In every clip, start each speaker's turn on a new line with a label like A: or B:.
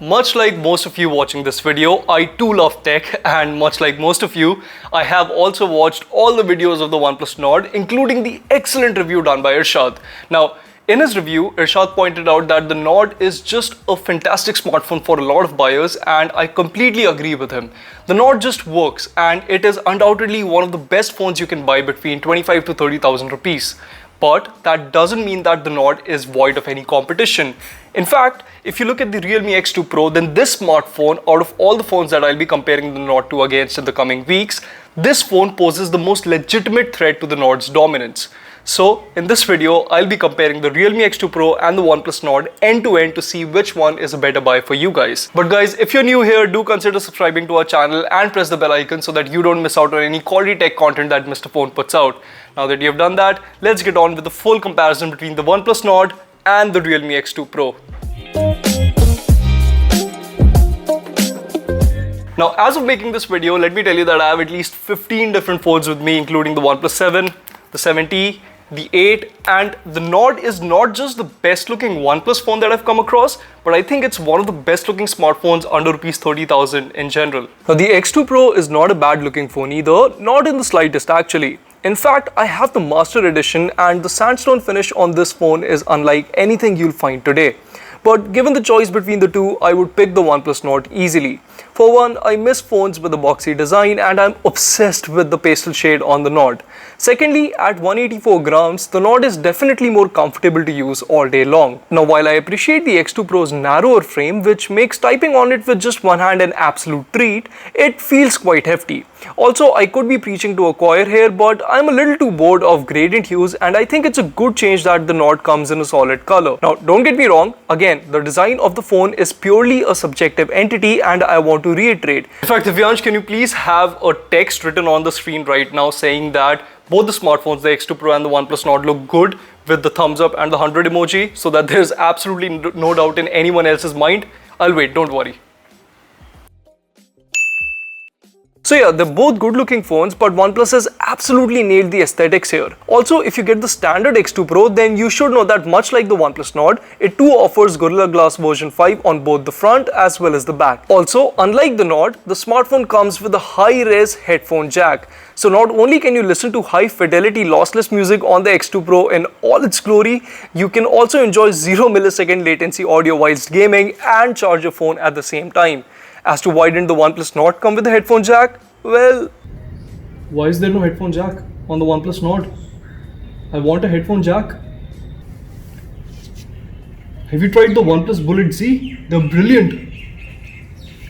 A: Much like most of you watching this video, I too love tech, and much like most of you, I have also watched all the videos of the OnePlus Nord, including the excellent review done by Irshad. Now, in his review, Irshad pointed out that the Nord is just a fantastic smartphone for a lot of buyers, and I completely agree with him. The Nord just works, and it is undoubtedly one of the best phones you can buy between 25 to 30,000 rupees. But that doesn't mean that the Nord is void of any competition. In fact, if you look at the Realme X2 Pro, then this smartphone, out of all the phones that I'll be comparing the Nord to against in the coming weeks, this phone poses the most legitimate threat to the Nord's dominance. So, in this video, I'll be comparing the Realme X2 Pro and the OnePlus Nord end to end to see which one is a better buy for you guys. But guys, if you're new here, do consider subscribing to our channel and press the bell icon so that you don't miss out on any quality tech content that Mr. Phone puts out. Now that you've done that, let's get on with the full comparison between the OnePlus Nord and the Realme X2 Pro. Now, as of making this video, let me tell you that I have at least 15 different phones with me, including the OnePlus 7, the 7T, the 8, and the Nord is not just the best looking OnePlus phone that I've come across, but I think it's one of the best looking smartphones under rupees 30,000 in general. Now, the X2 Pro is not a bad looking phone either, not in the slightest actually. In fact, I have the Master Edition, and the sandstone finish on this phone is unlike anything you'll find today. But given the choice between the two, I would pick the OnePlus Nord easily. For one, I miss phones with a boxy design, and I'm obsessed with the pastel shade on the Nord. Secondly, at 184 grams, the Nord is definitely more comfortable to use all day long. Now, while I appreciate the X2 Pro's narrower frame, which makes typing on it with just one hand an absolute treat, it feels quite hefty. Also, I could be preaching to a choir here, but I'm a little too bored of gradient hues, and I think it's a good change that the Nord comes in a solid color. Now, don't get me wrong, again, the design of the phone is purely a subjective entity, and I want to reiterate. In fact, Divyansh, can you please have a text written on the screen right now saying that both the smartphones, the X2 Pro and the OnePlus Nord, look good with the thumbs up and the 100 emoji, so that there's absolutely no doubt in anyone else's mind? I'll wait, don't worry. So yeah, they're both good looking phones, but OnePlus has absolutely nailed the aesthetics here. Also, if you get the standard X2 Pro, then you should know that much like the OnePlus Nord, it too offers Gorilla Glass version 5 on both the front as well as the back. Also, unlike the Nord, the smartphone comes with a high-res headphone jack. So not only can you listen to high-fidelity lossless music on the X2 Pro in all its glory, you can also enjoy 0 millisecond latency audio whilst gaming and charge your phone at the same time. As to why didn't the OnePlus Nord come with a headphone jack? Well, why is there no headphone jack on the OnePlus Nord? I want a headphone jack. Have you tried the OnePlus Bullet Z? They're brilliant.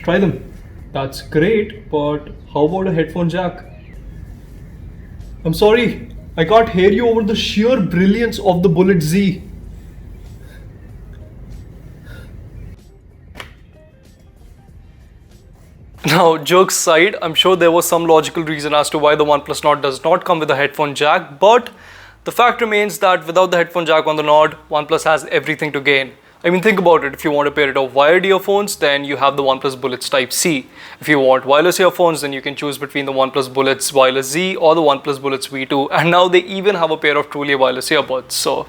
A: Try them. That's great, but how about a headphone jack? I'm sorry, I can't hear you over the sheer brilliance of the Bullet Z. Now, jokes aside, I'm sure there was some logical reason as to why the OnePlus Nord does not come with a headphone jack, but the fact remains that without the headphone jack on the Nord, OnePlus has everything to gain. I mean, think about it. If you want a pair of wired earphones, then you have the OnePlus Bullets Type-C. If you want wireless earphones, then you can choose between the OnePlus Bullets Wireless Z or the OnePlus Bullets V2, and now they even have a pair of truly wireless earbuds, so...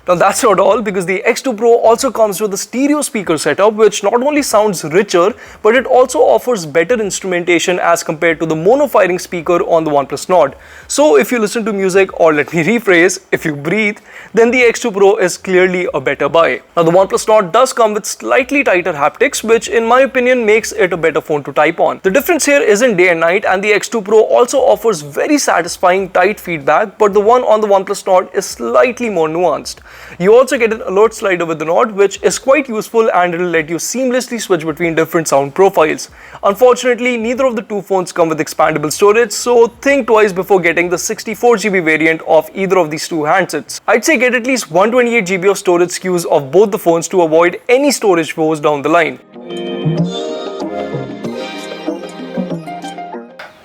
A: Now that's not all, because the X2 Pro also comes with a stereo speaker setup which not only sounds richer, but it also offers better instrumentation as compared to the mono-firing speaker on the OnePlus Nord. So if you listen to music, or let me rephrase, if you breathe, then the X2 Pro is clearly a better buy. Now the OnePlus Nord does come with slightly tighter haptics, which in my opinion makes it a better phone to type on. The difference here isn't day and night, and the X2 Pro also offers very satisfying tight feedback, but the one on the OnePlus Nord is slightly more nuanced. You also get an alert slider with the Nord, which is quite useful, and it will let you seamlessly switch between different sound profiles. Unfortunately, neither of the two phones come with expandable storage, so think twice before getting the 64GB variant of either of these two handsets. I'd say get at least 128GB of storage SKUs of both the phones to avoid any storage woes down the line.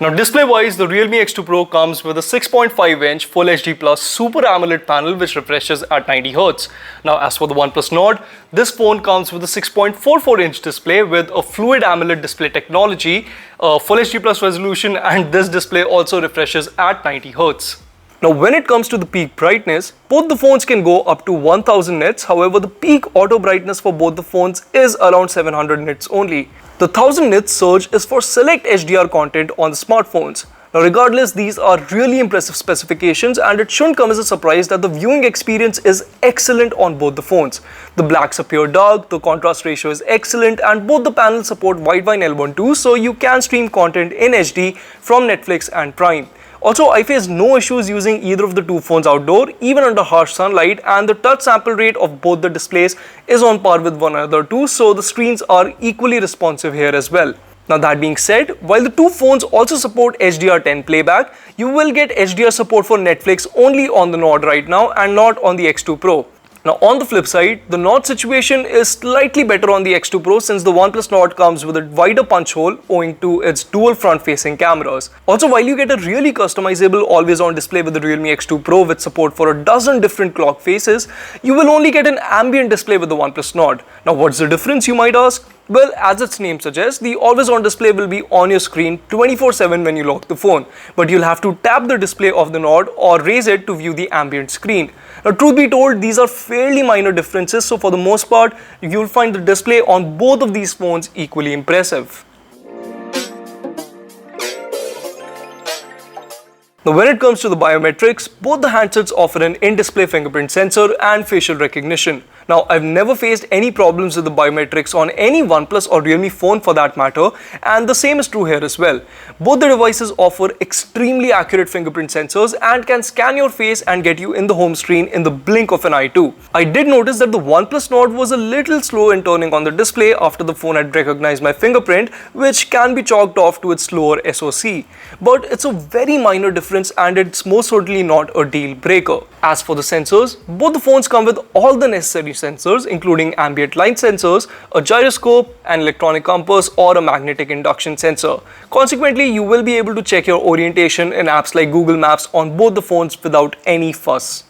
A: Now display wise, the Realme X2 Pro comes with a 6.5-inch Full HD Plus Super AMOLED panel which refreshes at 90Hz. Now as for the OnePlus Nord, this phone comes with a 6.44-inch display with a Fluid AMOLED display technology, Full HD Plus resolution, and this display also refreshes at 90Hz. Now when it comes to the peak brightness, both the phones can go up to 1000 nits, however the peak auto brightness for both the phones is around 700 nits only. The 1000 nits surge is for select HDR content on the smartphones. Now regardless, these are really impressive specifications and it shouldn't come as a surprise that the viewing experience is excellent on both the phones. The blacks appear dark, the contrast ratio is excellent, and both the panels support Widevine L1 so you can stream content in HD from Netflix and Prime. Also, I faced no issues using either of the two phones outdoor, even under harsh sunlight, and the touch sample rate of both the displays is on par with one another too, so the screens are equally responsive here as well. Now that being said, while the two phones also support HDR10 playback, you will get HDR support for Netflix only on the Nord right now and not on the X2 Pro. Now on the flip side, the Nord situation is slightly better on the X2 Pro since the OnePlus Nord comes with a wider punch hole owing to its dual front-facing cameras. Also, while you get a really customizable always-on display with the Realme X2 Pro with support for a dozen different clock faces, you will only get an ambient display with the OnePlus Nord. Now what's the difference, you might ask? Well, as its name suggests, the always-on display will be on your screen 24/7 when you lock the phone, but you'll have to tap the display of the Nord or raise it to view the ambient screen. Now, truth be told, these are fairly minor differences, so for the most part, you'll find the display on both of these phones equally impressive. Now when it comes to the biometrics, both the handsets offer an in-display fingerprint sensor and facial recognition. Now I've never faced any problems with the biometrics on any OnePlus or Realme phone for that matter, and the same is true here as well. Both the devices offer extremely accurate fingerprint sensors and can scan your face and get you in the home screen in the blink of an eye too. I did notice that the OnePlus Nord was a little slow in turning on the display after the phone had recognized my fingerprint, which can be chalked off to its slower SoC. But it's a very minor difference and it's most certainly not a deal breaker. As for the sensors, both the phones come with all the necessary sensors including ambient light sensors, a gyroscope, an electronic compass or a magnetic induction sensor. Consequently, you will be able to check your orientation in apps like Google Maps on both the phones without any fuss.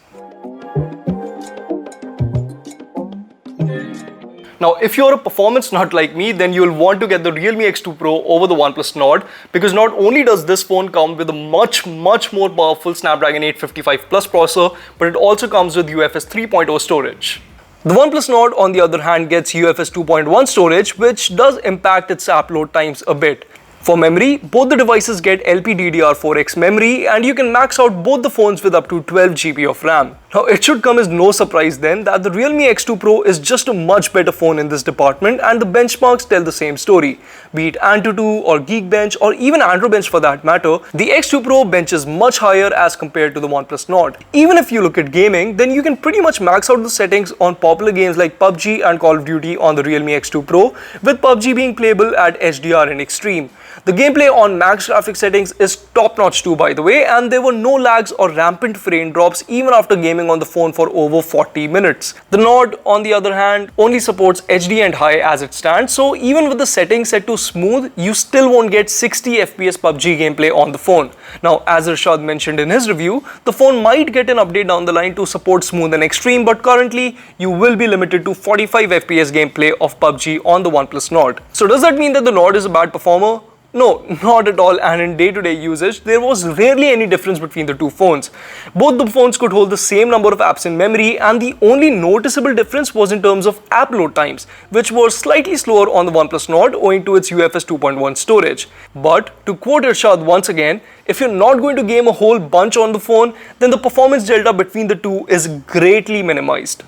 A: Now, if you're a performance nut like me, then you'll want to get the Realme X2 Pro over the OnePlus Nord because not only does this phone come with a much more powerful Snapdragon 855 Plus processor, but it also comes with UFS 3.0 storage. The OnePlus Nord, on the other hand, gets UFS 2.1 storage, which does impact its app load times a bit. For memory, both the devices get LPDDR4X memory and you can max out both the phones with up to 12 GB of RAM. Now it should come as no surprise then that the Realme X2 Pro is just a much better phone in this department and the benchmarks tell the same story. Be it Antutu or Geekbench or even Androbench for that matter, the X2 Pro benches much higher as compared to the OnePlus Nord. Even if you look at gaming, then you can pretty much max out the settings on popular games like PUBG and Call of Duty on the Realme X2 Pro, with PUBG being playable at HDR and Extreme. The gameplay on max graphic settings is top-notch too, by the way, and there were no lags or rampant frame drops even after gaming on the phone for over 40 minutes. The Nord, on the other hand, only supports HD and high as it stands, so even with the settings set to smooth, you still won't get 60 FPS PUBG gameplay on the phone. Now, as Rashad mentioned in his review, the phone might get an update down the line to support smooth and extreme, but currently, you will be limited to 45 FPS gameplay of PUBG on the OnePlus Nord. So does that mean that the Nord is a bad performer? No, not at all, and in day-to-day usage, there was rarely any difference between the two phones. Both the phones could hold the same number of apps in memory, and the only noticeable difference was in terms of app load times, which were slightly slower on the OnePlus Nord owing to its UFS 2.1 storage. But, to quote Irshad once again, if you're not going to game a whole bunch on the phone, then the performance delta between the two is greatly minimized.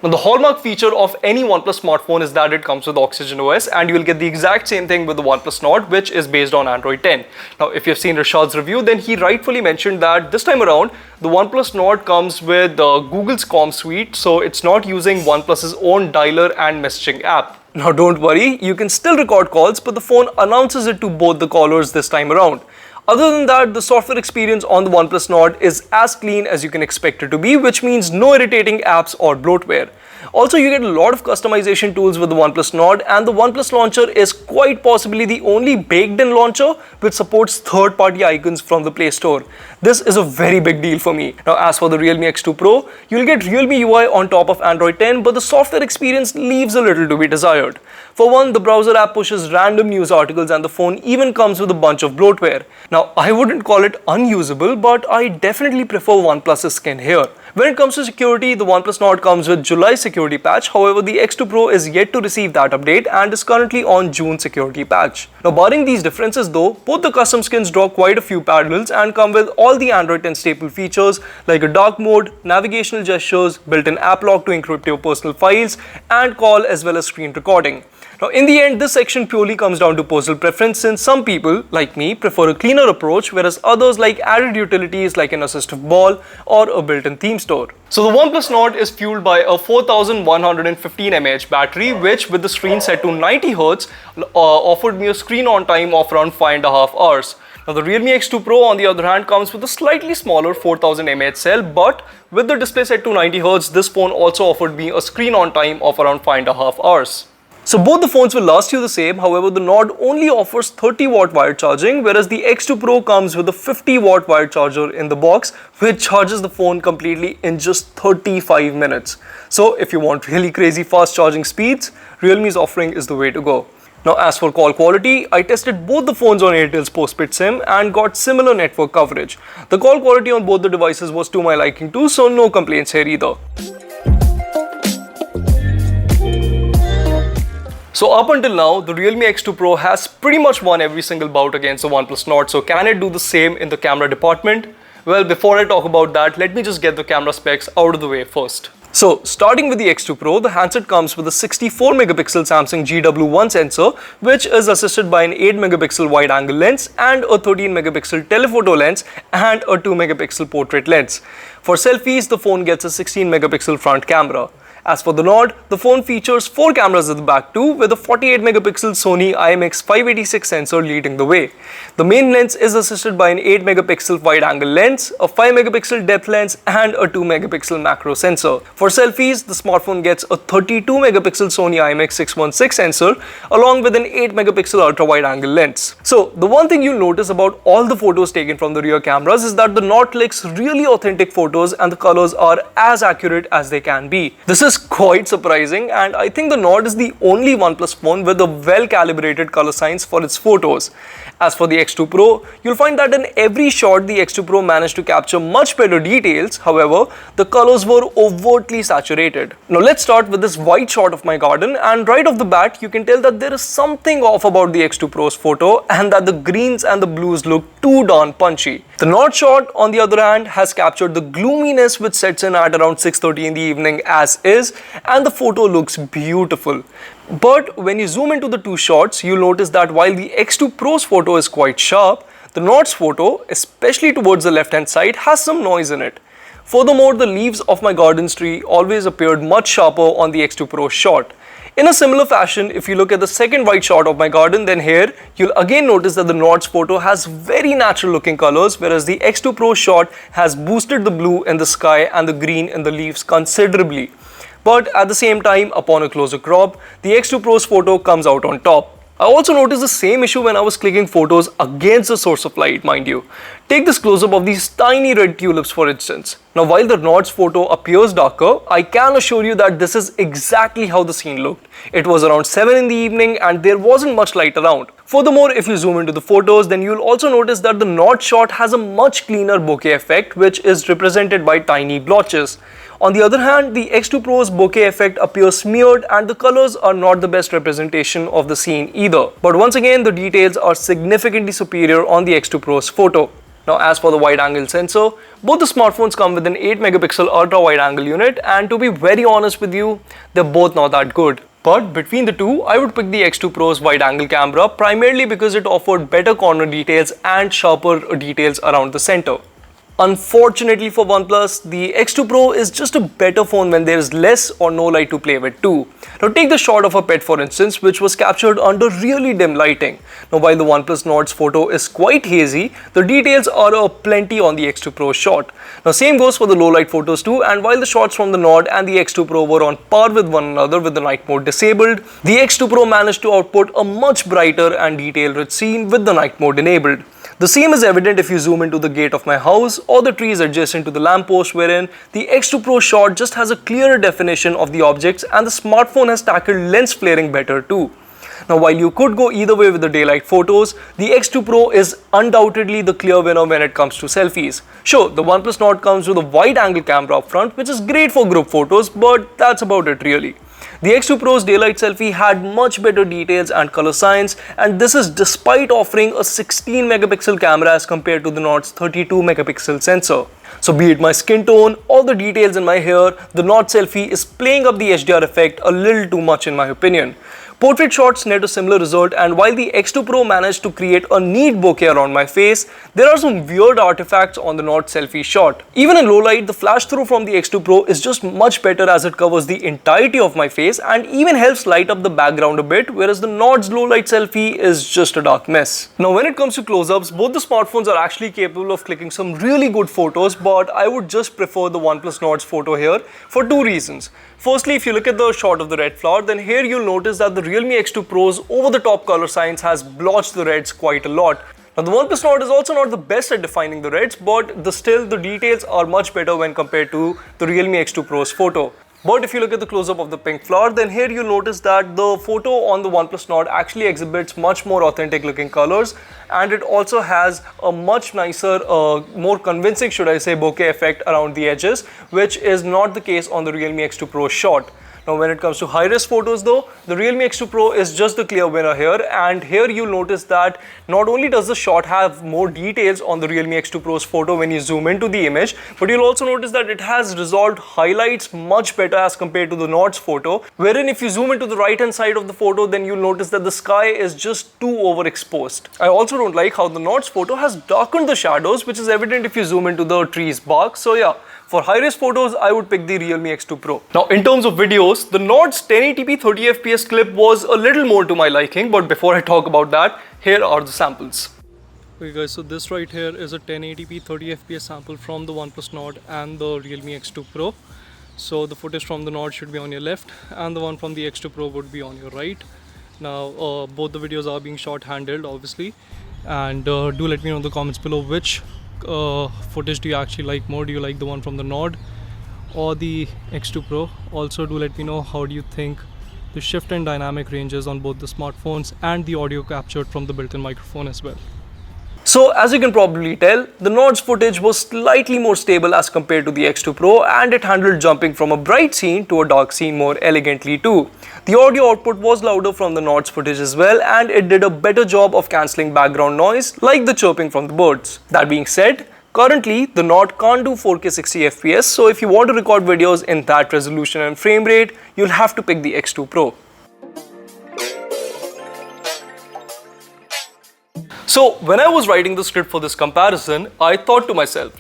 A: Now, the hallmark feature of any OnePlus smartphone is that it comes with Oxygen OS, and you will get the exact same thing with the OnePlus Nord, which is based on Android 10. Now, if you've seen Rashad's review, then he rightfully mentioned that this time around, the OnePlus Nord comes with Google's Comm Suite, so it's not using OnePlus's own dialer and messaging app. Now, don't worry, you can still record calls, but the phone announces it to both the callers this time around. Other than that, the software experience on the OnePlus Nord is as clean as you can expect it to be, which means no irritating apps or bloatware. Also, you get a lot of customization tools with the OnePlus Nord, and the OnePlus launcher is quite possibly the only baked-in launcher which supports third-party icons from the Play Store. This is a very big deal for me. Now, as for the Realme X2 Pro, you'll get Realme UI on top of Android 10, but the software experience leaves a little to be desired. For one, the browser app pushes random news articles and the phone even comes with a bunch of bloatware. Now, I wouldn't call it unusable, but I definitely prefer OnePlus's skin here. When it comes to security, the OnePlus Nord comes with July security patch. However, the X2 Pro is yet to receive that update and is currently on June security patch. Now, barring these differences though, both the custom skins draw quite a few parallels and come with all the Android 10 staple features like a dark mode, navigational gestures, built-in app lock to encrypt your personal files, and call as well as screen recording. Now, in the end, this section purely comes down to personal preference, since some people, like me, prefer a cleaner approach, whereas others like added utilities like an assistive ball or a built-in theme store. So the OnePlus Nord is fueled by a 4115 mAh battery, which with the screen set to 90Hz offered me a screen on time of around 5.5 hours. Now, the Realme X2 Pro on the other hand comes with a slightly smaller 4000 mAh cell, but with the display set to 90Hz, this phone also offered me a screen on time of around 5.5 hours. So both the phones will last you the same. However, the Nord only offers 30 watt wired charging, whereas the X2 Pro comes with a 50 watt wired charger in the box, which charges the phone completely in just 35 minutes. So if you want really crazy fast charging speeds, Realme's offering is the way to go. Now, as for call quality, I tested both the phones on Airtel's postpaid SIM and got similar network coverage. The call quality on both the devices was to my liking too, so no complaints here either. So up until now, the Realme X2 Pro has pretty much won every single bout against the OnePlus Nord. So can it do the same in the camera department? Well, before I talk about that, let me just get the camera specs out of the way first. So starting with the X2 Pro, the handset comes with a 64 megapixel Samsung GW1 sensor, which is assisted by an 8 megapixel wide angle lens and a 13 megapixel telephoto lens and a 2 megapixel portrait lens. For selfies, the phone gets a 16 megapixel front camera. As for the Nord, the phone features 4 cameras at the back too, with a 48 megapixel Sony IMX586 sensor leading the way. The main lens is assisted by an 8 megapixel wide angle lens, a 5 megapixel depth lens and a 2 megapixel macro sensor. For selfies, the smartphone gets a 32 megapixel Sony IMX616 sensor along with an 8 megapixel ultra wide angle lens. So the one thing you'll notice about all the photos taken from the rear cameras is that the Nord clicks really authentic photos and the colors are as accurate as they can be. This is quite surprising, and I think the Nord is the only OnePlus phone with a well-calibrated color science for its photos. As for the X2 Pro, you'll find that in every shot the X2 Pro managed to capture much better details. However, the colors were overtly saturated. Now let's start with this wide shot of my garden, and right off the bat you can tell that there is something off about the X2 Pro's photo and that the greens and the blues look too darn punchy. The Nord shot on the other hand has captured the gloominess which sets in at around 6:30 in the evening as is, and the photo looks beautiful. But when you zoom into the two shots, you'll notice that while the X2 Pro's photo is quite sharp, the Nord's photo, especially towards the left hand side, has some noise in it. Furthermore, the leaves of my garden tree always appeared much sharper on the X2 Pro shot. In a similar fashion, if you look at the second wide shot of my garden, then here you'll again notice that the Nord's photo has very natural looking colors, whereas the X2 Pro shot has boosted the blue in the sky and the green in the leaves considerably. But at the same time, upon a closer crop, the X2 Pro's photo comes out on top. I also noticed the same issue when I was clicking photos against the source of light, mind you. Take this close-up of these tiny red tulips for instance. Now while the Nord's photo appears darker, I can assure you that this is exactly how the scene looked. It was around 7 in the evening and there wasn't much light around. Furthermore, if you zoom into the photos, then you'll also notice that the Nord shot has a much cleaner bokeh effect, which is represented by tiny blotches. On the other hand, the X2 Pro's bokeh effect appears smeared and the colors are not the best representation of the scene either. But once again, the details are significantly superior on the X2 Pro's photo. Now as for the wide angle sensor, both the smartphones come with an 8 megapixel ultra wide angle unit, and to be very honest with you, they're both not that good. But between the two, I would pick the X2 Pro's wide angle camera primarily because it offered better corner details and sharper details around the center. Unfortunately for OnePlus, the X2 Pro is just a better phone when there is less or no light to play with too. Now take the shot of a pet for instance, which was captured under really dim lighting. Now while the OnePlus Nord's photo is quite hazy, the details are plenty on the X2 Pro shot. Now same goes for the low light photos too, and while the shots from the Nord and the X2 Pro were on par with one another with the night mode disabled, the X2 Pro managed to output a much brighter and detail-rich scene with the night mode enabled. The same is evident if you zoom into the gate of my house or the trees adjacent to the lamppost, wherein the X2 Pro shot just has a clearer definition of the objects and the smartphone has tackled lens flaring better too. Now while you could go either way with the daylight photos, the X2 Pro is undoubtedly the clear winner when it comes to selfies. Sure, the OnePlus Nord comes with a wide angle camera up front, which is great for group photos, but that's about it really. The X2 Pro's daylight selfie had much better details and color science, and this is despite offering a 16 megapixel camera as compared to the Nord's 32 megapixel sensor. So be it my skin tone or the details in my hair, the Nord selfie is playing up the HDR effect a little too much in my opinion. Portrait shots net a similar result, and while the X2 Pro managed to create a neat bokeh around my face, there are some weird artifacts on the Nord selfie shot. Even in low light, the flash through from the X2 Pro is just much better as it covers the entirety of my face and even helps light up the background a bit, whereas the Nord's low light selfie is just a dark mess. Now when it comes to close-ups, both the smartphones are actually capable of clicking some really good photos, but I would just prefer the OnePlus Nord's photo here for two reasons. Firstly, if you look at the shot of the red flower, then here you'll notice that the Realme X2 Pro's over-the-top color science has blotched the reds quite a lot. Now the OnePlus Nord is also not the best at defining the reds, but still the details are much better when compared to the Realme X2 Pro's photo. But if you look at the close-up of the pink flower, then here you'll notice that the photo on the OnePlus Nord actually exhibits much more authentic looking colors, and it also has a much nicer, more convincing, should I say, bokeh effect around the edges, which is not the case on the Realme X2 Pro shot. Now when it comes to high-res photos though, the Realme X2 Pro is just the clear winner here, and here you'll notice that not only does the shot have more details on the Realme X2 Pro's photo when you zoom into the image, but you'll also notice that it has resolved highlights much better as compared to the Nord's photo, wherein if you zoom into the right hand side of the photo, then you'll notice that the sky is just too overexposed. I also don't like how the Nord's photo has darkened the shadows, which is evident if you zoom into the tree's bark. So yeah, for high-res photos, I would pick the Realme X2 Pro. Now, in terms of videos, the Nord's 1080p 30fps clip was a little more to my liking, but before I talk about that, here are the samples. Okay guys, so this right here is a 1080p 30fps sample from the OnePlus Nord and the Realme X2 Pro. So the footage from the Nord should be on your left, and the one from the X2 Pro would be on your right. Now, both the videos are being shot handheld, obviously, and do let me know in the comments below which footage do you actually like more. Do you like the one from the Nord or the X2 Pro? Also do let me know how do you think the shift and dynamic ranges on both the smartphones and the audio captured from the built-in microphone as well. So as you can probably tell, the Nord's footage was slightly more stable as compared to the X2 Pro, and it handled jumping from a bright scene to a dark scene more elegantly too. The audio output was louder from the Nord's footage as well, and it did a better job of cancelling background noise like the chirping from the birds. That being said, currently the Nord can't do 4K 60 FPS, so if you want to record videos in that resolution and frame rate, you'll have to pick the X2 Pro. So when I was writing the script for this comparison, I thought to myself,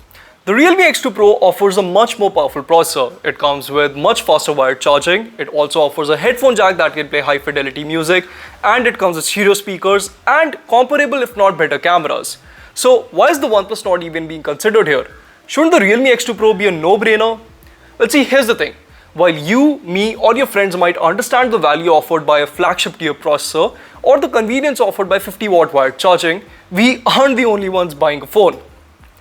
A: the Realme X2 Pro offers a much more powerful processor. It comes with much faster wired charging. It also offers a headphone jack that can play high fidelity music, and it comes with stereo speakers and comparable if not better cameras. So why is the OnePlus Nord even being considered here? Shouldn't the Realme X2 Pro be a no-brainer? Well, see, here's the thing. While you, me, or your friends might understand the value offered by a flagship tier processor or the convenience offered by 50-watt wired charging, we aren't the only ones buying a phone.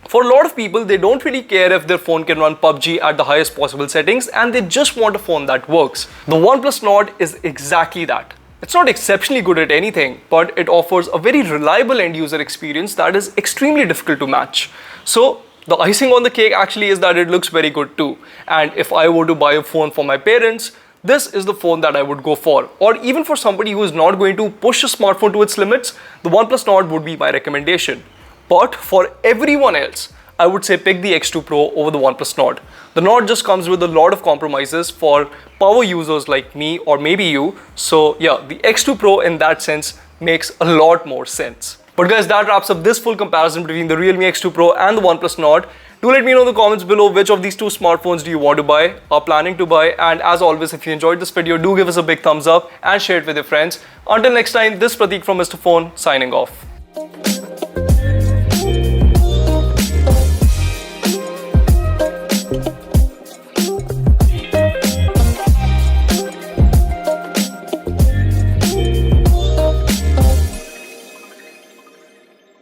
A: For a lot of people, they don't really care if their phone can run PUBG at the highest possible settings, and they just want a phone that works. The OnePlus Nord is exactly that. It's not exceptionally good at anything, but it offers a very reliable end user experience that is extremely difficult to match. So the icing on the cake actually is that it looks very good too. And if I were to buy a phone for my parents, this is the phone that I would go for. Or even for somebody who is not going to push a smartphone to its limits, the OnePlus Nord would be my recommendation. But for everyone else, I would say pick the X2 Pro over the OnePlus Nord. The Nord just comes with a lot of compromises for power users like me or maybe you. So yeah, the X2 Pro in that sense makes a lot more sense. But guys, that wraps up this full comparison between the Realme X2 Pro and the OnePlus Nord. Do let me know in the comments below which of these two smartphones do you want to buy, are planning to buy, and as always, if you enjoyed this video, do give us a big thumbs up and share it with your friends. Until next time, this is Prateek from Mr. Phone signing off.